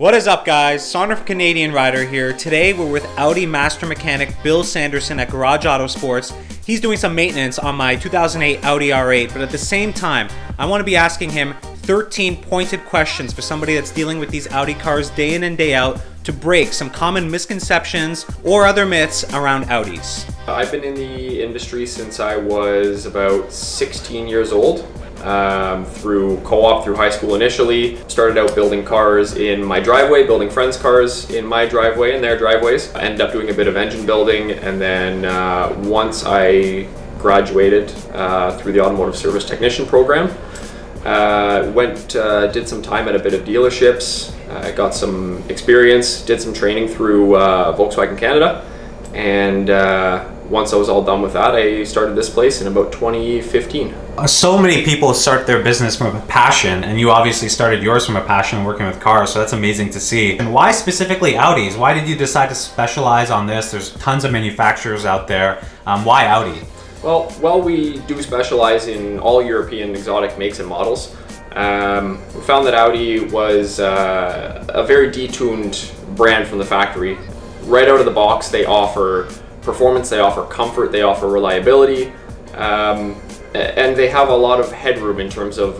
What is up, guys? Sonduren Canadian Rider here. Today we're with Audi Master Mechanic Bill Sanderson at Garage Auto Sports. He's doing some maintenance on my 2008 Audi R8, but at the same time, I want to be asking him 13 pointed questions for somebody that's dealing with these Audi cars day in and day out to break some common misconceptions or other myths around Audis. I've been in the industry since I was about 16 years old. Through co-op, through high school initially. Started out building cars in my driveway, building friends' cars in my driveway and their driveways. I ended up doing a bit of engine building, and then once I graduated through the automotive service technician program, did some time at a bit of dealerships, got some experience, did some training through Volkswagen Canada, and once I was all done with that, I started this place in about 2015. So many people start their business from a passion, and you obviously started yours from a passion working with cars, so that's amazing to see. And why specifically Audis? Why did you decide to specialize on this? There's tons of manufacturers out there. Why Audi? Well, we do specialize in all European exotic makes and models. We found that Audi was a very detuned brand from the factory. Right out of the box, they offer performance, they offer comfort, they offer reliability, and they have a lot of headroom in terms of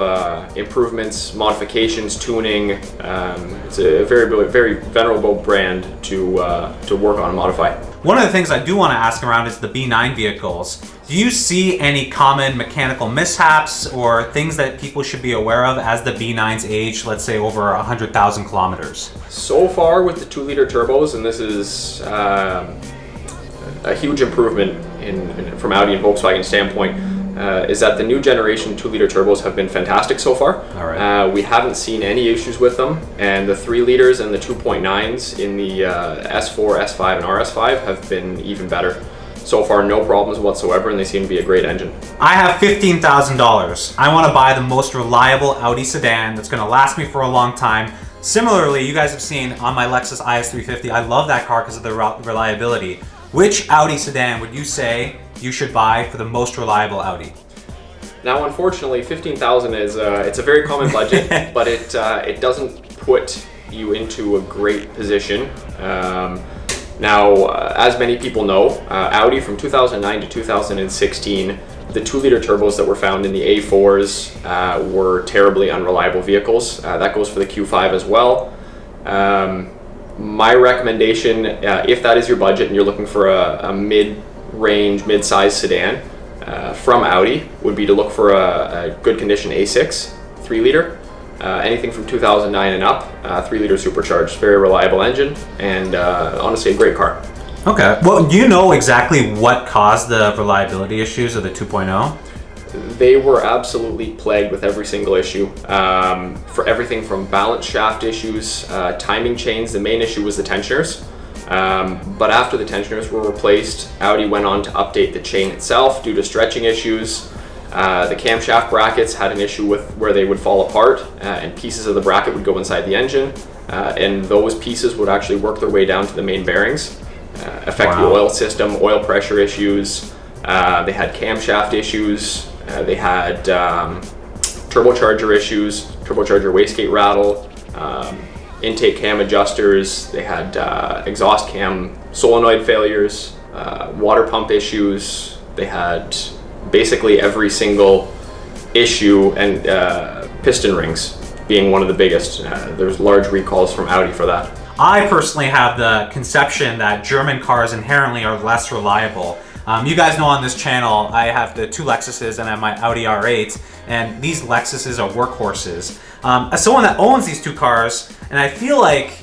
improvements, modifications, tuning. It's a very venerable brand to work on and modify. One of the things I do want to ask around is the B9 vehicles. Do you see any common mechanical mishaps or things that people should be aware of as the B9s age, let's say over 100,000 kilometers? So far with the 2-liter turbos, and this is a huge improvement from Audi and Volkswagen standpoint, is that the new generation 2-liter turbos have been fantastic so far. All right. We haven't seen any issues with them, and the 3 liters and the 2.9s in the S4, S5, and RS5 have been even better. So far, no problems whatsoever, and they seem to be a great engine. I have $15,000. I want to buy the most reliable Audi sedan that's going to last me for a long time. Similarly, you guys have seen on my Lexus IS350, I love that car because of the reliability. Which Audi sedan would you say you should buy for the most reliable Audi? Now, unfortunately, $15,000 is it's a very common budget, but it doesn't put you into a great position. Now, as many people know, Audi from 2009 to 2016, the 2-liter turbos that were found in the A4s were terribly unreliable vehicles. That goes for the Q5 as well. My recommendation, if that is your budget and you're looking for a mid-range, mid-size sedan from Audi, would be to look for a good condition A6 3-liter. Anything from 2009 and up, 3-liter supercharged, very reliable engine, and honestly a great car. Okay. Well, do you know exactly what caused the reliability issues of the 2.0? They were absolutely plagued with every single issue. For everything from balance shaft issues, timing chains, the main issue was the tensioners. But after the tensioners were replaced, Audi went on to update the chain itself due to stretching issues. The camshaft brackets had an issue with where they would fall apart and pieces of the bracket would go inside the engine, and those pieces would actually work their way down to the main bearings, affect the oil system, oil pressure issues. They had camshaft issues. They had turbocharger issues, turbocharger wastegate rattle, intake cam adjusters. They had exhaust cam solenoid failures, water pump issues. They had basically every single issue, and piston rings being one of the biggest. There's large recalls from Audi for that. I personally have the conception that German cars inherently are less reliable. You guys know on this channel, I have the 2 Lexuses and I have my Audi R8, and these Lexuses are workhorses. As someone that owns these 2 cars, and I feel like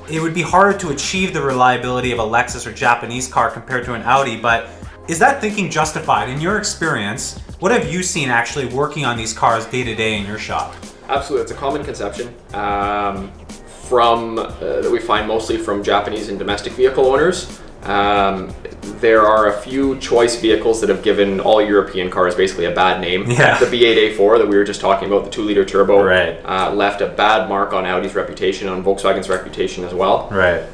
it would be harder to achieve the reliability of a Lexus or Japanese car compared to an Audi, but is that thinking justified? In your experience, what have you seen actually working on these cars day to day in your shop? Absolutely, it's a common conception that we find mostly from Japanese and domestic vehicle owners. There are a few choice vehicles that have given all European cars basically a bad name. Yeah. The V8 A4 that we were just talking about, the 2-liter turbo, right, left a bad mark on Audi's reputation, on Volkswagen's reputation as well. Right.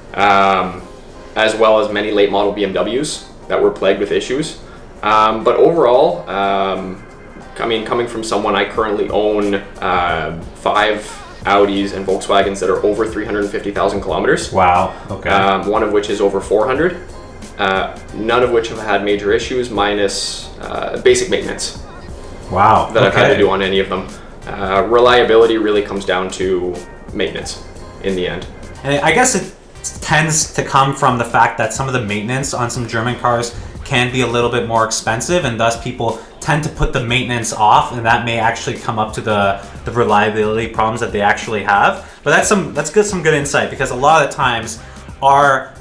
As well as many late model BMWs that were plagued with issues. But overall, I mean, coming from someone, I currently own 5 Audis and Volkswagens that are over 350,000 kilometers. Wow. Okay. One of which is over 400. None of which have had major issues, minus basic maintenance. Wow. That I've had to do on any of them. Reliability really comes down to maintenance in the end. And I guess it tends to come from the fact that some of the maintenance on some German cars can be a little bit more expensive, and thus people tend to put the maintenance off, and that may actually come up to the reliability problems that they actually have. But that's some good insight, because a lot of the times our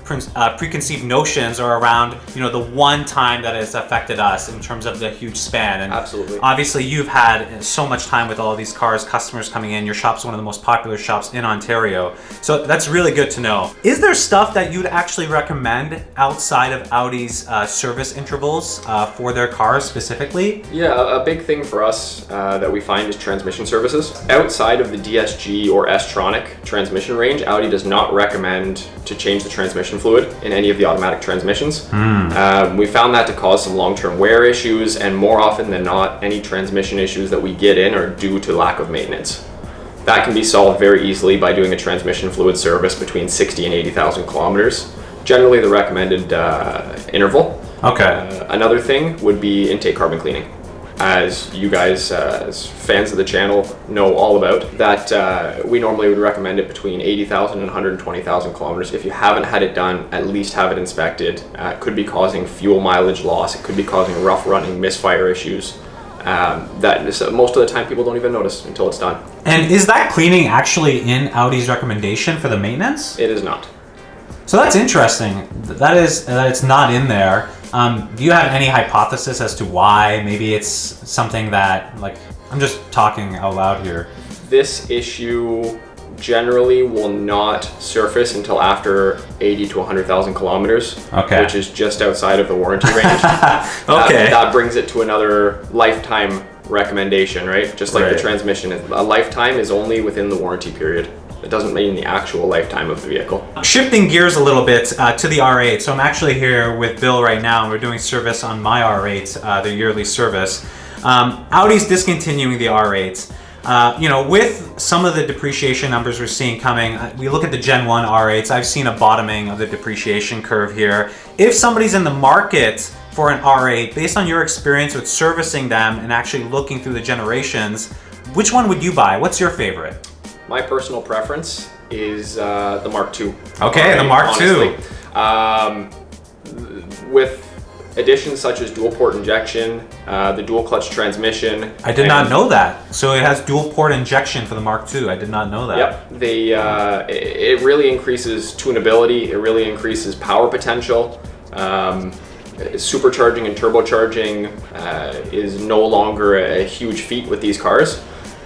preconceived notions are around, you know, the one time that it's affected us in terms of the huge span. And absolutely, obviously you've had so much time with all of these cars, customers coming in. Your shop's one of the most popular shops in Ontario, so that's really good to know. Is there stuff that you'd actually recommend outside of Audi's service intervals for their cars specifically? Yeah, a big thing for us that we find is transmission services. Outside of the DSG or S-Tronic transmission range, Audi does not recommend to change the transmission fluid in any of the automatic transmissions. We found that to cause some long-term wear issues, and more often than not, any transmission issues that we get in are due to lack of maintenance. That can be solved very easily by doing a transmission fluid service between 60 and 80,000 kilometers. Generally the recommended interval. Okay. Another thing would be intake carbon cleaning. As you guys, as fans of the channel, know all about, that we normally would recommend it between 80,000 and 120,000 kilometers. If you haven't had it done, at least have it inspected. It could be causing fuel mileage loss. It could be causing rough running, misfire issues. That most of the time people don't even notice until it's done. And is that cleaning actually in Audi's recommendation for the maintenance? It is not. So that's interesting. That it's not in there. Do you have any hypothesis as to why? Maybe it's something that, like, I'm just talking out loud here. This issue generally will not surface until after 80 to 100,000 kilometers, which is just outside of the warranty range. That brings it to another lifetime recommendation, right? Just like the transmission. A lifetime is only within the warranty period. It doesn't mean the actual lifetime of the vehicle. Shifting gears a little bit to the R8. So I'm actually here with Bill right now, and we're doing service on my R8, the yearly service. Audi's discontinuing the R8. You know, with some of the depreciation numbers we're seeing coming, we look at the Gen 1 R8s, I've seen a bottoming of the depreciation curve here. If somebody's in the market for an R8, based on your experience with servicing them and actually looking through the generations, which one would you buy? What's your favorite? My personal preference is the Mark II. Okay, the Mark II. With additions such as dual port injection, the dual clutch transmission. I did not know that. So it has dual port injection for the Mark II. I did not know that. Yep. It really increases tunability. It really increases power potential. Supercharging and turbocharging is no longer a huge feat with these cars.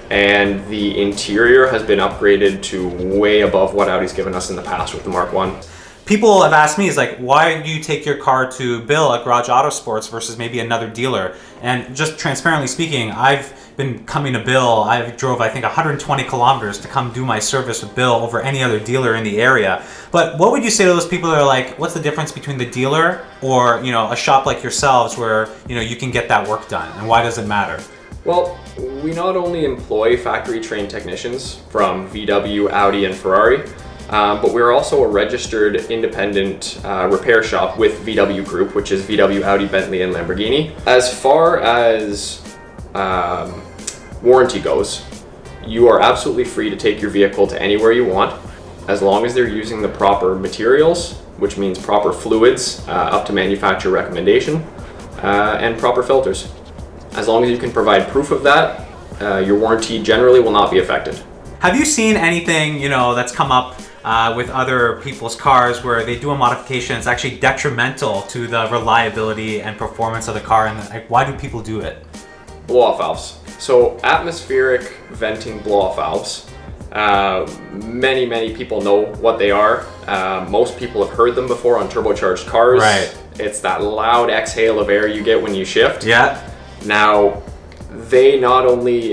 And the interior has been upgraded to way above what Audi's given us in the past with the Mark I. People have asked me, why do you take your car to Bill at Garage Auto Sports versus maybe another dealer? And just transparently speaking, I've been coming to Bill. I drove, I think, 120 kilometers to come do my service with Bill over any other dealer in the area. But what would you say to those people that are like, what's the difference between the dealer or, you know, a shop like yourselves where, you know, you can get that work done, and why does it matter? Well, we not only employ factory-trained technicians from VW, Audi, and Ferrari, but we're also a registered independent repair shop with VW Group, which is VW, Audi, Bentley, and Lamborghini. As far as warranty goes, you are absolutely free to take your vehicle to anywhere you want, as long as they're using the proper materials, which means proper fluids up to manufacturer recommendation, and proper filters. As long as you can provide proof of that, your warranty generally will not be affected. Have you seen anything, you know, that's come up with other people's cars where they do a modification that's actually detrimental to the reliability and performance of the car, and like, why do people do it? Blow-off valves. So atmospheric venting blow-off valves. Many people know what they are. Most people have heard them before on turbocharged cars. Right. It's that loud exhale of air you get when you shift. Yeah. Now, they not only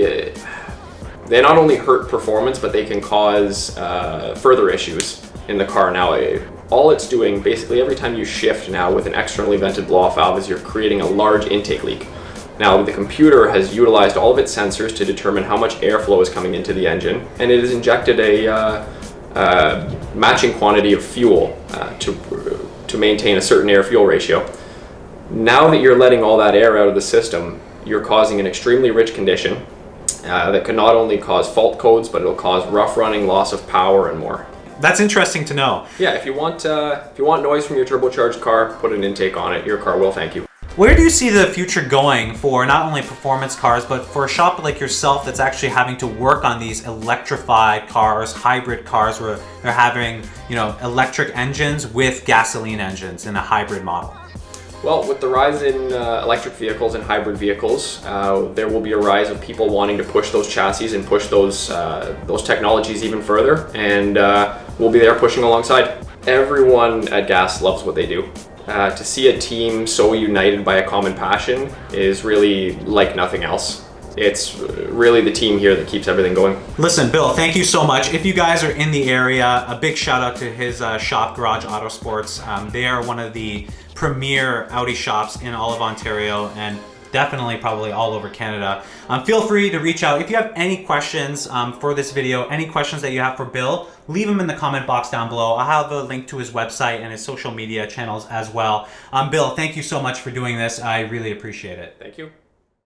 hurt performance, but they can cause further issues in the car. Now, all it's doing, basically every time you shift now with an externally vented blow-off valve, is you're creating a large intake leak. Now, the computer has utilized all of its sensors to determine how much airflow is coming into the engine, and it has injected a matching quantity of fuel to maintain a certain air-fuel ratio. Now that you're letting all that air out of the system, you're causing an extremely rich condition that can not only cause fault codes, but it'll cause rough running, loss of power, and more. That's interesting to know. Yeah, if you want noise from your turbocharged car, put an intake on it. Your car will thank you. Where do you see the future going for not only performance cars, but for a shop like yourself that's actually having to work on these electrified cars, hybrid cars, where they're having, electric engines with gasoline engines in a hybrid model? Well, with the rise in electric vehicles and hybrid vehicles, there will be a rise of people wanting to push those chassis and push those technologies even further, and we'll be there pushing alongside. Everyone at GAS loves what they do. To see a team so united by a common passion is really like nothing else. It's really the team here that keeps everything going. Listen, Bill, thank you so much. If you guys are in the area, a big shout out to his shop, Garage Autosports. They are one of the premier Audi shops in all of Ontario, and definitely probably all over Canada. Feel free to reach out. If you have any questions for this video, any questions that you have for Bill, leave them in the comment box down below. I'll have a link to his website and his social media channels as well. Bill, thank you so much for doing this. I really appreciate it. Thank you.